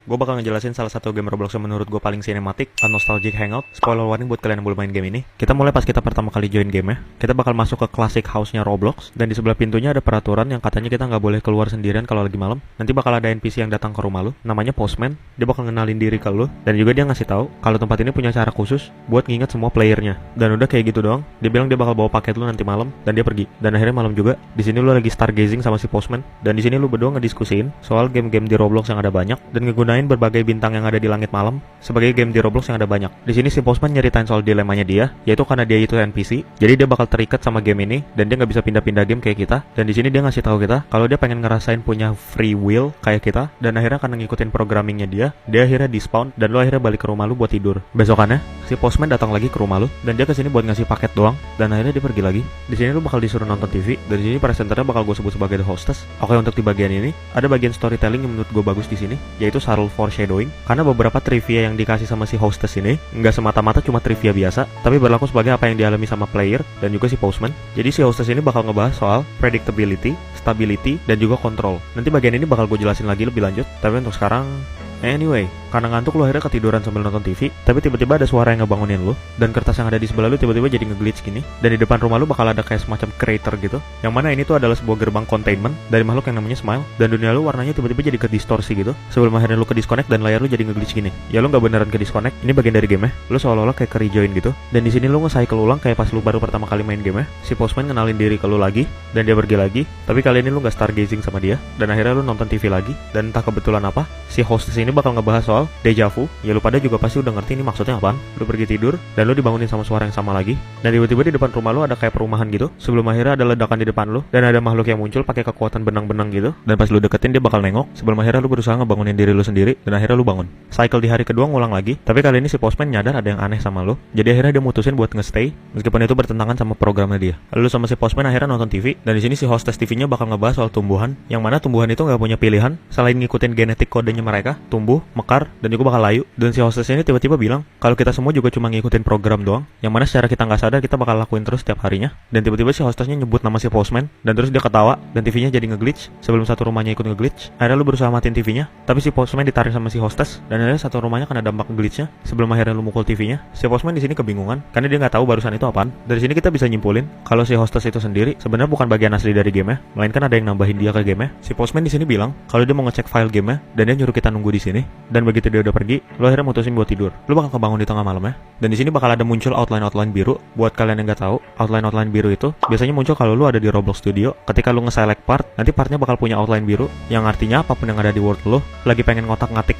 Gue bakal ngejelasin salah satu game Roblox yang menurut gue paling sinematik, A Nostalgic Hangout. Spoiler warning buat kalian yang belum main game ini. Kita mulai pas kita pertama kali join game ya. Kita bakal masuk ke classic house-nya Roblox, dan di sebelah pintunya ada peraturan yang katanya kita nggak boleh keluar sendirian kalau lagi malam. Nanti bakal ada NPC yang datang ke rumah lu, namanya Postman. Dia bakal ngenalin diri ke lu, dan juga dia ngasih tahu kalau tempat ini punya cara khusus buat nginget semua playernya. Dan udah kayak gitu doang. Dia bilang dia bakal bawa paket lu nanti malam, dan dia pergi. Dan akhirnya malam juga, di sini lu lagi stargazing sama si Postman, dan di sini lu berdua ngediskusin soal game-game di Roblox yang ada banyak, dan ngegunain berbagai bintang yang ada di langit malam sebagai game di Roblox yang ada banyak. Di sini si Postman nyeritain soal dilemanya dia, yaitu karena dia itu NPC, jadi dia bakal terikat sama game ini dan dia nggak bisa pindah-pindah game kayak kita. Dan di sini dia ngasih tahu kita kalau dia pengen ngerasain punya free will kayak kita, dan akhirnya karena ngikutin programmingnya dia akhirnya di-spawn dan lu akhirnya balik ke rumah lu buat tidur. Besokannya si Postman datang lagi ke rumah lu dan dia kesini buat ngasih paket doang, dan akhirnya dia pergi lagi. Di sini lu bakal disuruh nonton TV, dan di sini presenternya bakal gue sebut sebagai the hostess. Oke, untuk di bagian ini ada bagian storytelling yang menurut gue bagus di sini, yaitu subtle foreshadowing. Karena beberapa trivia yang dikasih sama si hostess ini nggak semata-mata cuma trivia biasa, tapi berlaku sebagai apa yang dialami sama player dan juga si Postman. Jadi si hostess ini bakal ngebahas soal predictability, stability, dan juga control. Nanti bagian ini bakal gue jelasin lagi lebih lanjut, tapi untuk sekarang anyway, karena ngantuk lu akhirnya ketiduran sambil nonton TV, tapi tiba-tiba ada suara yang ngebangunin lu, dan kertas yang ada di sebelah lu tiba-tiba jadi nge-glitch gini, dan di depan rumah lu bakal ada kayak semacam crater gitu, yang mana ini tuh adalah sebuah gerbang containment dari makhluk yang namanya Smile, dan dunia lu warnanya tiba-tiba jadi kedistorsi gitu, sebelum akhirnya lu ke disconnect dan layar lu jadi nge-glitch gini. Ya lu nggak beneran ke disconnect, ini bagian dari game ya, lu seolah-olah kayak ke rejoin gitu, dan di sini lu nge-cycle ulang kayak pas lu baru pertama kali main game ya. Si Postman ngenalin diri ke lu lagi, dan dia pergi lagi, tapi kali ini lu nggak stargazing sama dia, dan akhirnya lu nonton TV lagi, dan entah kebetulan apa, si hostess ini bakal ngebahas soal deja vu. Ya lu pada juga pasti udah ngerti ini maksudnya apaan. Lu pergi tidur dan lu dibangunin sama suara yang sama lagi, dan tiba-tiba di depan rumah lu ada kayak perumahan gitu, sebelum akhirnya ada ledakan di depan lu, dan ada makhluk yang muncul pakai kekuatan benang-benang gitu, dan pas lu deketin dia bakal nengok, sebelum akhirnya lu berusaha ngebangunin diri lu sendiri, dan akhirnya lu bangun. Cycle di hari kedua ngulang lagi, tapi kali ini si Postman nyadar ada yang aneh sama lu, jadi akhirnya dia mutusin buat nge-stay meskipun itu bertentangan sama programnya dia. Lalu sama si Postman akhirnya nonton TV, dan di sini si hostess TV-nya bakal ngebahas soal tumbuhan, yang mana tumbuhan itu nggak punya pilihan selain ngikutin genetik kodenya mereka, tumbuh, mekar, dan juga bakal layu. Dan si hostess ini tiba-tiba bilang kalau kita semua juga cuma ngikutin program doang, yang mana secara kita nggak sadar kita bakal lakuin terus setiap harinya. Dan tiba-tiba si hostessnya nyebut nama si Postman, dan terus dia ketawa, dan TV-nya jadi nge-glitch sebelum satu rumahnya ikut nge-glitch. Akhirnya lu berusaha matiin TV-nya, tapi si Postman ditarik sama si hostess, dan akhirnya satu rumahnya kena dampak glitch-nya sebelum akhirnya lu mukul TV-nya. Si Postman di sini kebingungan karena dia nggak tahu barusan itu apaan. Dari sini kita bisa nyimpulin kalau si hostess itu sendiri sebenarnya bukan bagian asli dari game-nya, melainkan ada yang nambahin dia ke game-nya. Si Postman di sini bilang kalau dia mau ngecek file game-nya, dan dia nyuruh kita nunggu di sini. Dan begitu dia udah pergi, lu akhirnya mutusin buat tidur. Lu bakal kebangun di tengah malam ya. Dan di sini bakal ada muncul outline biru. Buat kalian yang nggak tahu, outline biru itu biasanya muncul kalau lu ada di Roblox Studio. Ketika lu nge-select part, nanti partnya bakal punya outline biru, yang artinya apapun yang ada di world lu lagi pengen ngotak-ngatik